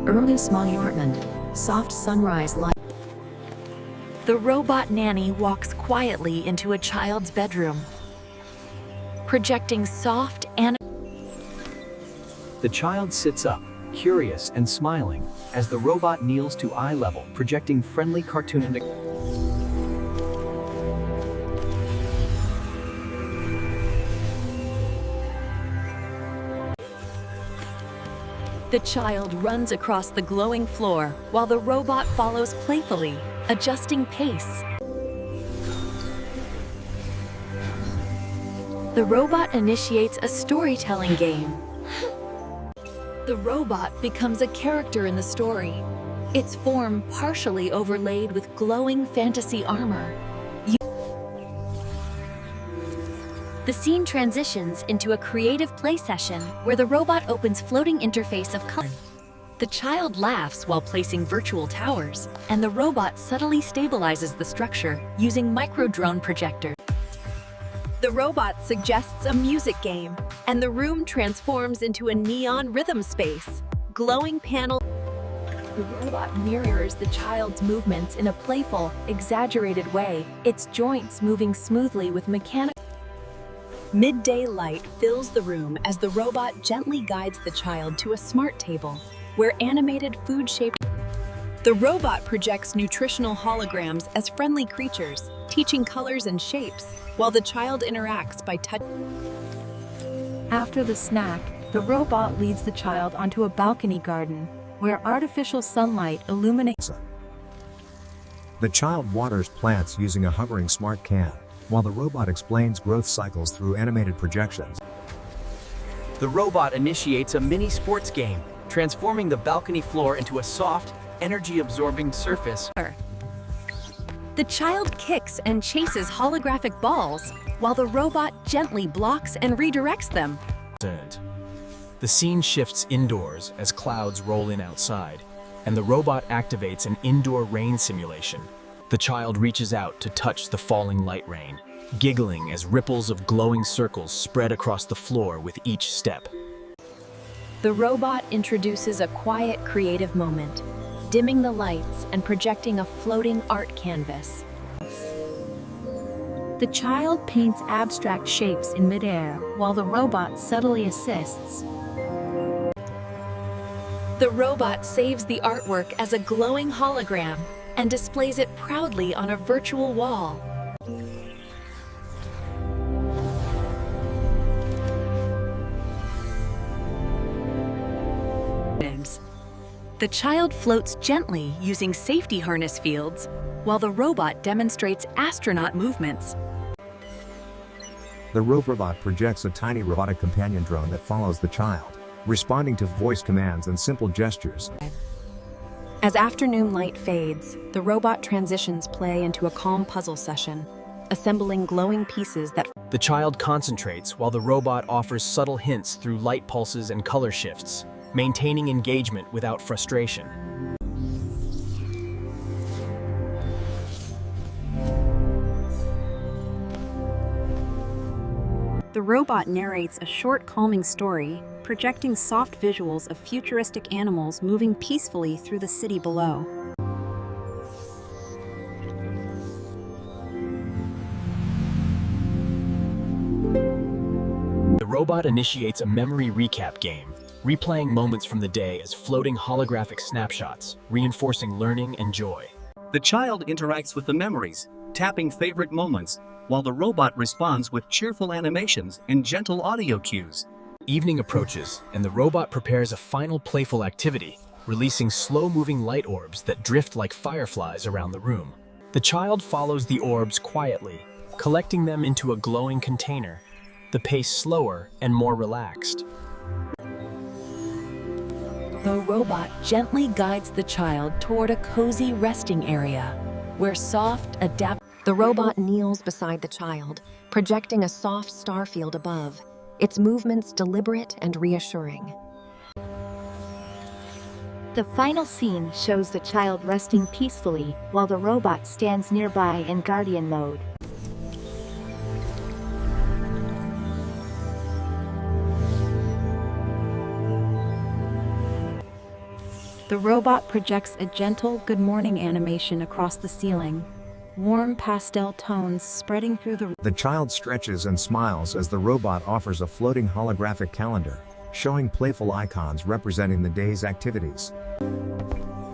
Early small soft sunrise light. The robot nanny walks quietly into a child's bedroom, projecting soft and The child sits up, curious and smiling, as the robot kneels to eye level, projecting friendly cartoon. The child runs across the glowing floor while the robot follows playfully, adjusting pace. The robot initiates a storytelling game. The robot becomes a character in the story, its form partially overlaid with glowing fantasy armor. The scene transitions into a creative play session where the robot opens floating interface of color. The child laughs while placing virtual towers, and the robot subtly stabilizes the structure using micro-drone projectors. The robot suggests a music game, and the room transforms into a neon rhythm space. Glowing panel. The robot mirrors the child's movements in a playful, exaggerated way, its joints moving smoothly with mechanical. Midday light fills the room as the robot gently guides the child to a smart table, where animated food-shaped. The robot projects nutritional holograms as friendly creatures, teaching colors and shapes, while the child interacts by touch. After the snack, the robot leads the child onto a balcony garden, where artificial sunlight illuminates. The child waters plants using a hovering smart can, while the robot explains growth cycles through animated projections. The robot initiates a mini sports game, transforming the balcony floor into a soft, energy-absorbing surface. The child kicks and chases holographic balls, while the robot gently blocks and redirects them. The scene shifts indoors as clouds roll in outside, and the robot activates an indoor rain simulation. The child reaches out to touch the falling light rain, giggling as ripples of glowing circles spread across the floor with each step. The robot introduces a quiet, creative moment, dimming the lights and projecting a floating art canvas. The child paints abstract shapes in midair, while the robot subtly assists. The robot saves the artwork as a glowing hologram and displays it proudly on a virtual wall. The child floats gently using safety harness fields, while the robot demonstrates astronaut movements. The robot projects a tiny robotic companion drone that follows the child, responding to voice commands and simple gestures. As afternoon light fades, the robot transitions play into a calm puzzle session, assembling glowing pieces that. The child concentrates while the robot offers subtle hints through light pulses and color shifts, maintaining engagement without frustration. The robot narrates a short, calming story, projecting soft visuals of futuristic animals moving peacefully through the city below. The robot initiates a memory recap game, replaying moments from the day as floating holographic snapshots, reinforcing learning and joy. The child interacts with the memories, tapping favorite moments, while the robot responds with cheerful animations and gentle audio cues. Evening approaches, and the robot prepares a final playful activity, releasing slow-moving light orbs that drift like fireflies around the room. The child follows the orbs quietly, collecting them into a glowing container, the pace slower and more relaxed. The robot gently guides the child toward a cozy resting area, where The robot kneels beside the child, projecting a soft star field above, its movements deliberate and reassuring. The final scene shows the child resting peacefully, while the robot stands nearby in guardian mode. The robot projects a gentle good morning animation across the ceiling. Warm pastel tones spreading through The child stretches and smiles as the robot offers a floating holographic calendar, showing playful icons representing the day's activities.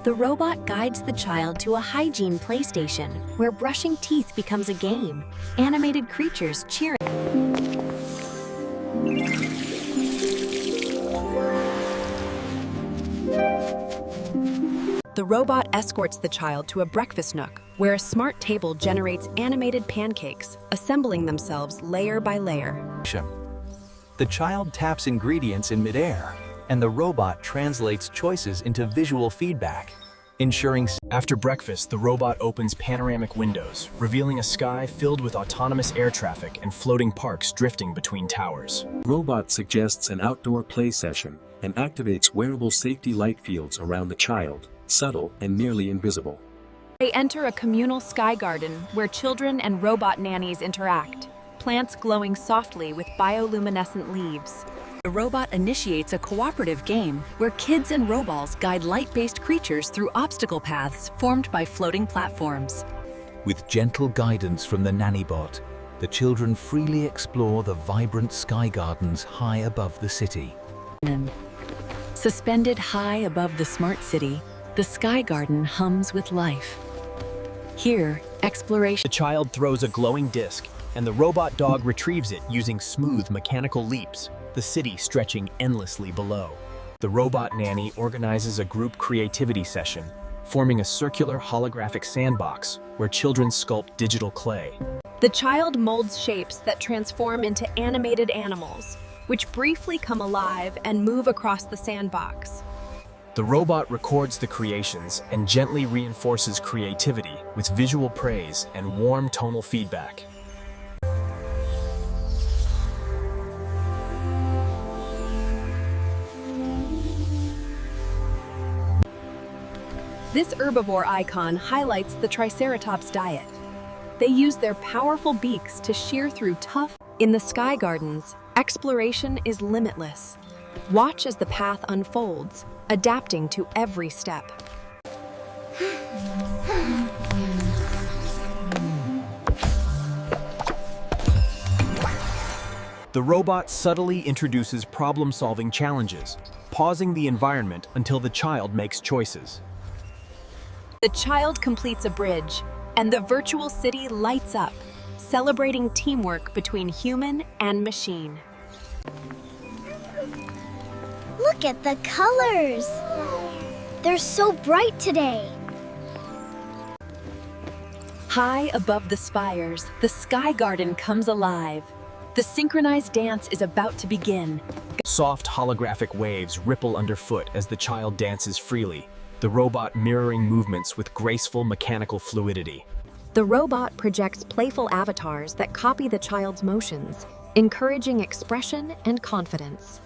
The robot guides the child to a hygiene playstation where brushing teeth becomes a game. Animated creatures cheering. The robot escorts the child to a breakfast nook, where a smart table generates animated pancakes, assembling themselves layer by layer. The child taps ingredients in midair, and the robot translates choices into visual feedback, ensuring. After breakfast, the robot opens panoramic windows, revealing a sky filled with autonomous air traffic and floating parks drifting between towers. Robot suggests an outdoor play session and activates wearable safety light fields around the child, subtle and nearly invisible. They enter a communal sky garden where children and robot nannies interact, plants glowing softly with bioluminescent leaves. The robot initiates a cooperative game where kids and robots guide light-based creatures through obstacle paths formed by floating platforms. With gentle guidance from the nanny bot, the children freely explore the vibrant sky gardens high above the city. Suspended high above the smart city, the sky garden hums with life. Here, exploration. The child throws a glowing disc, and the robot dog retrieves it using smooth mechanical leaps, the city stretching endlessly below. The robot nanny organizes a group creativity session, forming a circular holographic sandbox where children sculpt digital clay. The child molds shapes that transform into animated animals, which briefly come alive and move across the sandbox. The robot records the creations and gently reinforces creativity with visual praise and warm tonal feedback. This herbivore icon highlights the Triceratops diet. They use their powerful beaks to shear through tough. In the sky gardens, exploration is limitless. Watch as the path unfolds, adapting to every step. The robot subtly introduces problem-solving challenges, pausing the environment until the child makes choices. The child completes a bridge, and the virtual city lights up, celebrating teamwork between human and machine. Look at the colors! They're so bright today. High above the spires, the sky garden comes alive. The synchronized dance is about to begin. Soft holographic waves ripple underfoot as the child dances freely, the robot mirroring movements with graceful mechanical fluidity. The robot projects playful avatars that copy the child's motions, encouraging expression and confidence.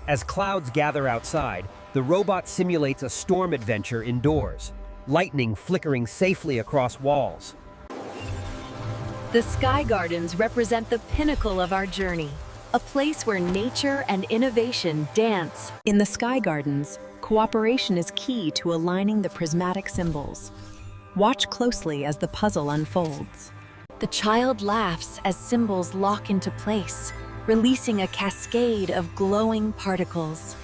As clouds gather outside, the robot simulates a storm adventure indoors, lightning flickering safely across walls. The sky gardens represent the pinnacle of our journey, a place where nature and innovation dance. In the sky gardens, cooperation is key to aligning the prismatic symbols. Watch closely as the puzzle unfolds. The child laughs as symbols lock into place, releasing a cascade of glowing particles.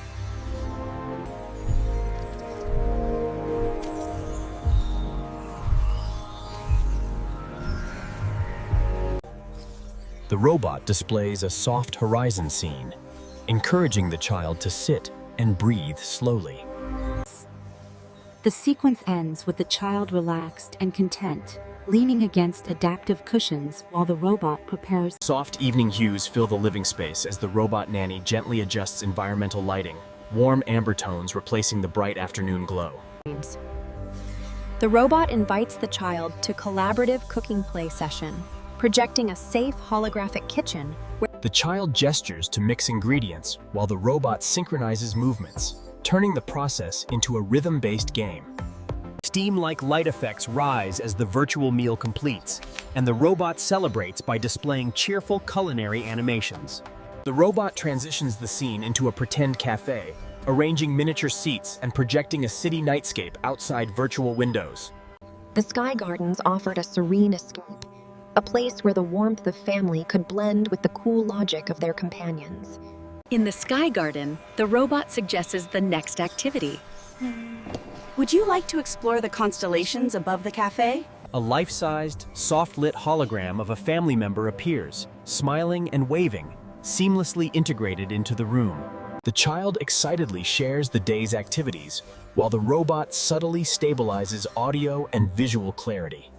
The robot displays a soft horizon scene, encouraging the child to sit and breathe slowly. The sequence ends with the child relaxed and content, leaning against adaptive cushions while the robot prepares. Soft evening hues fill the living space as the robot nanny gently adjusts environmental lighting, warm amber tones replacing the bright afternoon glow. The robot invites the child to collaborative cooking play session, projecting a safe holographic kitchen where The child gestures to mix ingredients while the robot synchronizes movements, turning the process into a rhythm-based game. Steam-like light effects rise as the virtual meal completes, and the robot celebrates by displaying cheerful culinary animations. The robot transitions the scene into a pretend cafe, arranging miniature seats and projecting a city nightscape outside virtual windows. The Sky Gardens offered a serene escape, a place where the warmth of family could blend with the cool logic of their companions. In the Sky Garden, the robot suggests the next activity. Would you like to explore the constellations above the cafe? A life-sized, soft-lit hologram of a family member appears, smiling and waving, seamlessly integrated into the room. The child excitedly shares the day's activities, while the robot subtly stabilizes audio and visual clarity.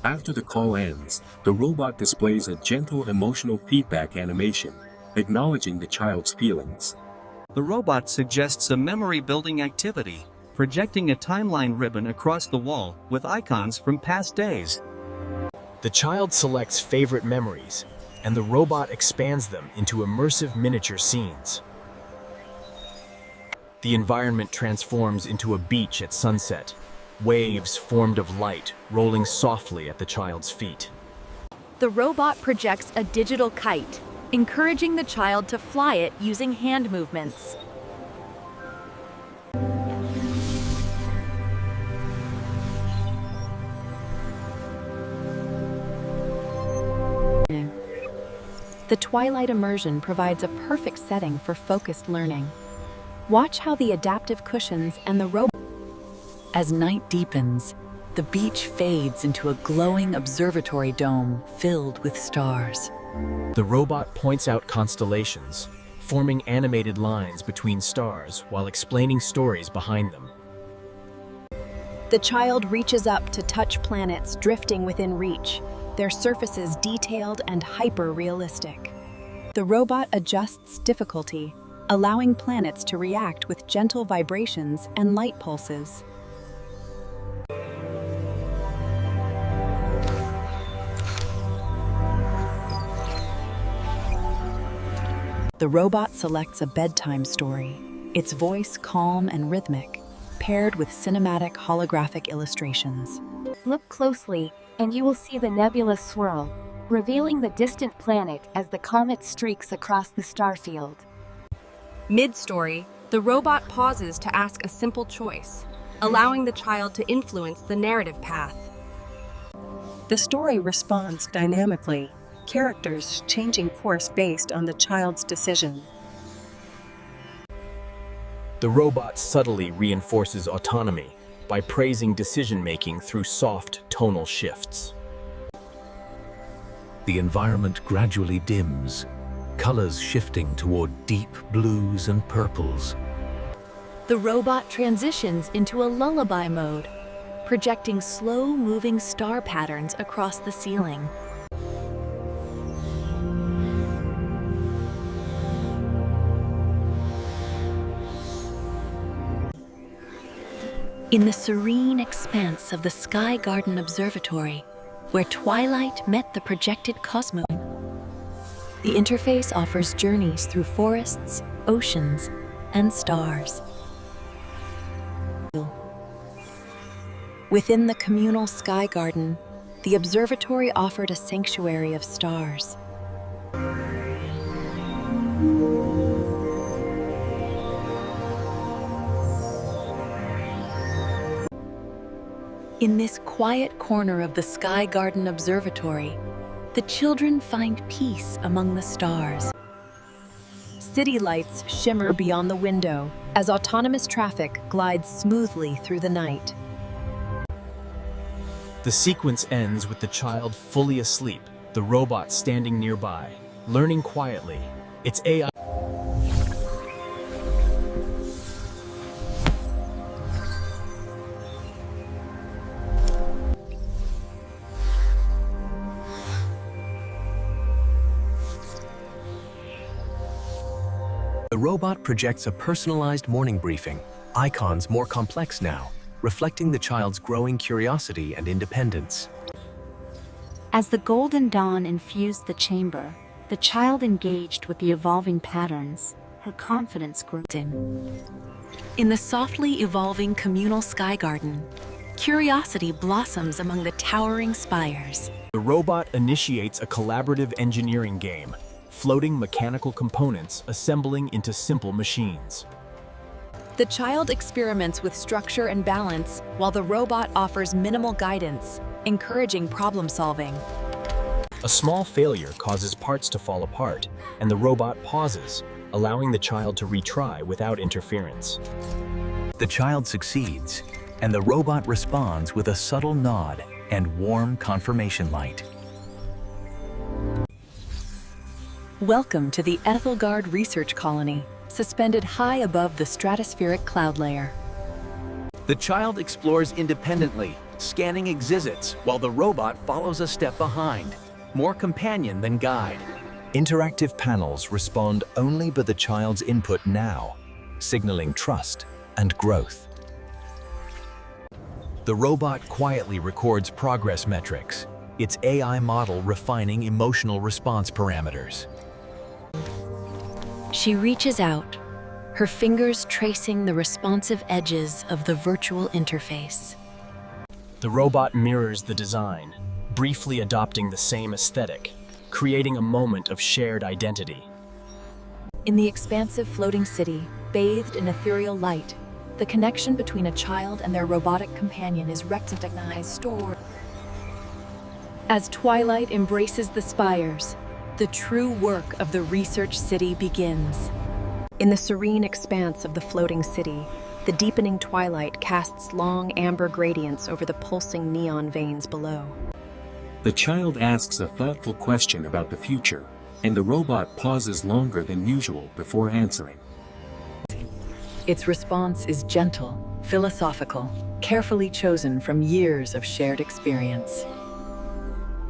After the call ends, the robot displays a gentle emotional feedback animation, acknowledging the child's feelings. The robot suggests a memory-building activity, projecting a timeline ribbon across the wall with icons from past days. The child selects favorite memories, and the robot expands them into immersive miniature scenes. The environment transforms into a beach at sunset, waves formed of light rolling softly at the child's feet. The robot projects a digital kite, encouraging the child to fly it using hand movements. The Twilight immersion provides a perfect setting for focused learning. Watch how the adaptive cushions and the robot. As night deepens, the beach fades into a glowing observatory dome filled with stars. The robot points out constellations, forming animated lines between stars while explaining stories behind them. The child reaches up to touch planets drifting within reach, their surfaces detailed and hyper-realistic. The robot adjusts difficulty, allowing planets to react with gentle vibrations and light pulses. The robot selects a bedtime story, its voice calm and rhythmic, paired with cinematic holographic illustrations. Look closely, and you will see the nebula swirl, revealing the distant planet as the comet streaks across the starfield. Mid-story, the robot pauses to ask a simple choice, allowing the child to influence the narrative path. The story responds dynamically, characters changing course based on the child's decision. The robot subtly reinforces autonomy by praising decision-making through soft tonal shifts. The environment gradually dims, colors shifting toward deep blues and purples. The robot transitions into a lullaby mode, projecting slow-moving star patterns across the ceiling. In the serene expanse of the Sky Garden Observatory, where twilight met the projected cosmos, the interface offers journeys through forests, oceans, and stars. Within the communal Sky Garden, the observatory offered a sanctuary of stars. In this quiet corner of the Sky Garden Observatory, the children find peace among the stars. City lights shimmer beyond the window as autonomous traffic glides smoothly through the night. The sequence ends with the child fully asleep, the robot standing nearby, learning quietly. Its AI. The robot projects a personalized morning briefing, icons more complex now, reflecting the child's growing curiosity and independence. As the golden dawn infused the chamber, the child engaged with the evolving patterns, her confidence grew. In the softly evolving communal Sky Garden, curiosity blossoms among the towering spires. The robot initiates a collaborative engineering game, floating mechanical components assembling into simple machines. The child experiments with structure and balance, while the robot offers minimal guidance, encouraging problem solving. A small failure causes parts to fall apart, and the robot pauses, allowing the child to retry without interference. The child succeeds, and the robot responds with a subtle nod and warm confirmation light. Welcome to the Ethelgard Research Colony, suspended high above the stratospheric cloud layer. The child explores independently, scanning exhibits, while the robot follows a step behind, more companion than guide. Interactive panels respond only by the child's input now, signaling trust and growth. The robot quietly records progress metrics, its AI model refining emotional response parameters. She reaches out, her fingers tracing the responsive edges of the virtual interface. The robot mirrors the design, briefly adopting the same aesthetic, creating a moment of shared identity. In the expansive floating city, bathed in ethereal light, the connection between a child and their robotic companion is recognized stored. As twilight embraces the spires, the true work of the research city begins. In the serene expanse of the floating city, the deepening twilight casts long amber gradients over the pulsing neon veins below. The child asks a thoughtful question about the future, and the robot pauses longer than usual before answering. Its response is gentle, philosophical, carefully chosen from years of shared experience.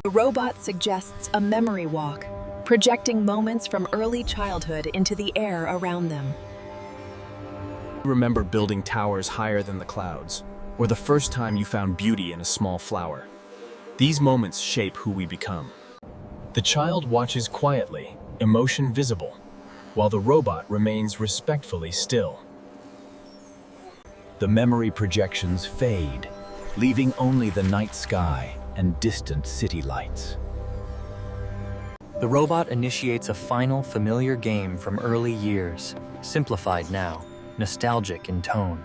The robot suggests a memory walk, projecting moments from early childhood into the air around them. Remember building towers higher than the clouds, or the first time you found beauty in a small flower. These moments shape who we become. The child watches quietly, emotion visible, while the robot remains respectfully still. The memory projections fade, leaving only the night sky and distant city lights. The robot initiates a final familiar game from early years, simplified now, nostalgic in tone.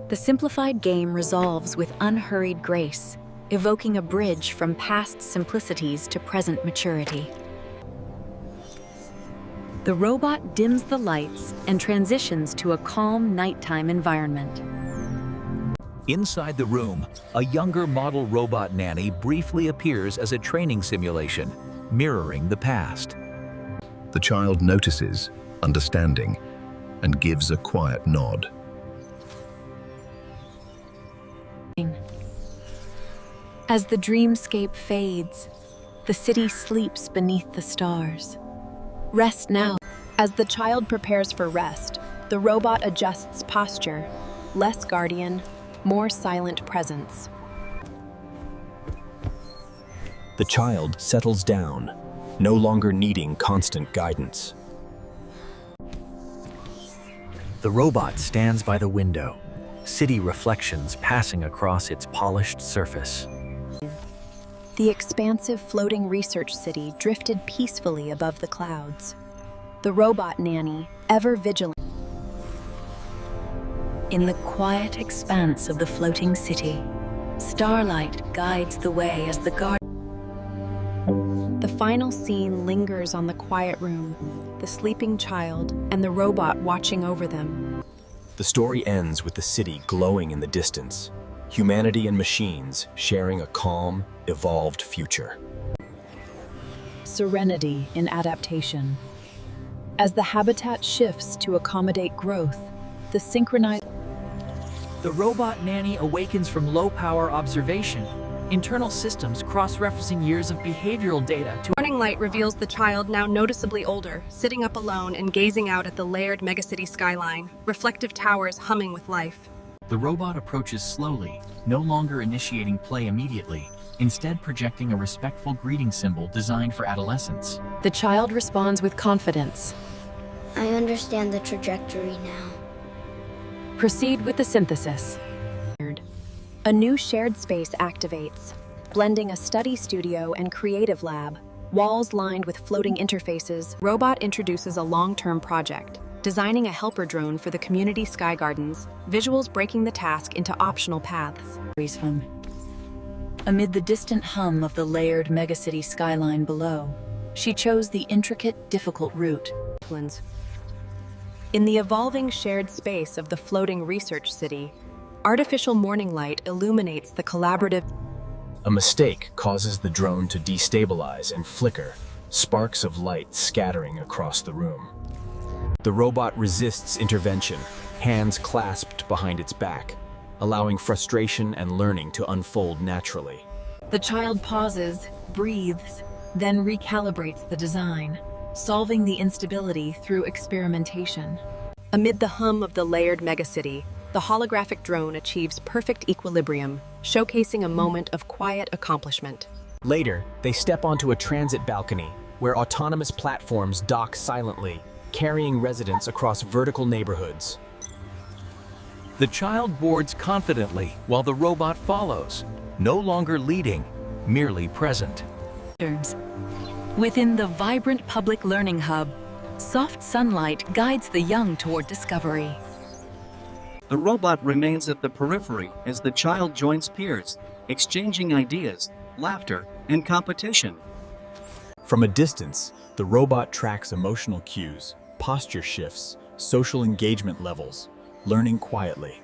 The simplified game resolves with unhurried grace, evoking a bridge from past simplicities to present maturity. The robot dims the lights and transitions to a calm nighttime environment. Inside the room, a younger model robot nanny briefly appears as a training simulation, mirroring the past. The child notices, understanding, and gives a quiet nod. As the dreamscape fades, the city sleeps beneath the stars. Rest now. As the child prepares for rest, the robot adjusts posture, less guardian, more silent presence. The child settles down, no longer needing constant guidance. The robot stands by the window, city reflections passing across its polished surface. The expansive floating research city drifted peacefully above the clouds. The robot nanny, ever vigilant. In the quiet expanse of the floating city, starlight guides the way as the guard. The final scene lingers on the quiet room, the sleeping child and the robot watching over them. The story ends with the city glowing in the distance, humanity and machines sharing a calm, evolved future. Serenity in adaptation. As the habitat shifts to accommodate growth, the synchronized... The robot nanny awakens from low-power observation. Internal systems cross-referencing years of behavioral data to... Morning light reveals the child, now noticeably older, sitting up alone and gazing out at the layered megacity skyline, reflective towers humming with life. The robot approaches slowly, no longer initiating play immediately, instead projecting a respectful greeting symbol designed for adolescence. The child responds with confidence. I understand the trajectory now. Proceed with the synthesis. A new shared space activates, blending a study studio and creative lab, Walls lined with floating interfaces, Robot introduces a long-term project, designing a helper drone for the community sky gardens, visuals breaking the task into optional paths. Amid the distant hum of the layered megacity skyline below, she chose the intricate, difficult route. In the evolving shared space of the floating research city, artificial morning light illuminates the collaborative. A mistake causes the drone to destabilize and flicker, sparks of light scattering across the room. The robot resists intervention, hands clasped behind its back, allowing frustration and learning to unfold naturally. The child pauses, breathes, then recalibrates the design, solving the instability through experimentation. Amid the hum of the layered megacity, the holographic drone achieves perfect equilibrium, showcasing a moment of quiet accomplishment. Later, they step onto a transit balcony where autonomous platforms dock silently, carrying residents across vertical neighborhoods. The child boards confidently while the robot follows, no longer leading, merely present. Within the vibrant public learning hub, soft sunlight guides the young toward discovery. The robot remains at the periphery as the child joins peers, exchanging ideas, laughter, and competition. From a distance, the robot tracks emotional cues, posture shifts, social engagement levels, learning quietly.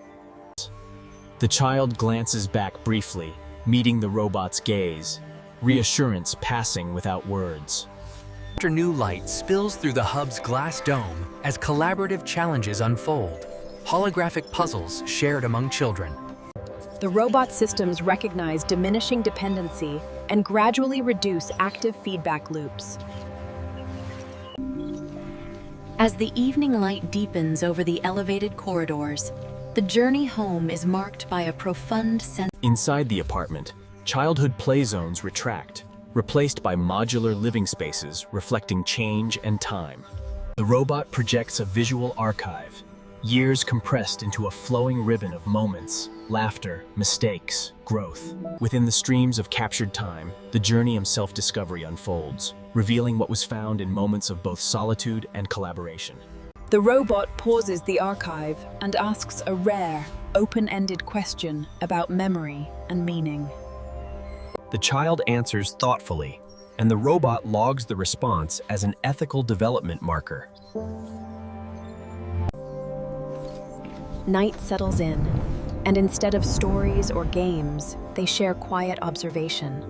The child glances back briefly, meeting the robot's gaze, reassurance passing without words. New light spills through the hub's glass dome as collaborative challenges unfold, holographic puzzles shared among children. The robot systems recognize diminishing dependency and gradually reduce active feedback loops. As the evening light deepens over the elevated corridors, the journey home is marked by a profound sense. Inside the apartment, childhood play zones retract, replaced by modular living spaces reflecting change and time. The robot projects a visual archive, years compressed into a flowing ribbon of moments, laughter, mistakes, growth. Within the streams of captured time, the journey of self-discovery unfolds, revealing what was found in moments of both solitude and collaboration. The robot pauses the archive and asks a rare, open-ended question about memory and meaning. The child answers thoughtfully, and the robot logs the response as an ethical development marker. Night settles in, and instead of stories or games, they share quiet observation.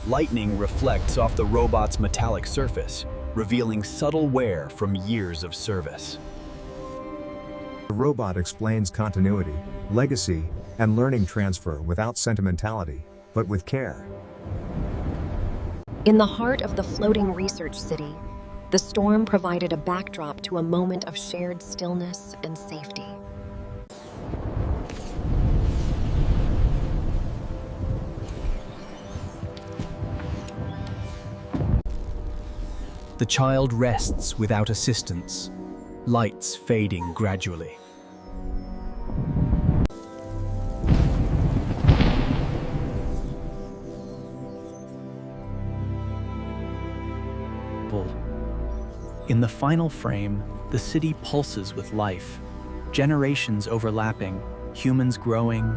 Lightning reflects off the robot's metallic surface, revealing subtle wear from years of service. The robot explains continuity, legacy, and learning transfer without sentimentality, but with care. In the heart of the floating research city, the storm provided a backdrop to a moment of shared stillness and safety. The child rests without assistance, lights fading gradually. In the final frame, the city pulses with life, generations overlapping, humans growing,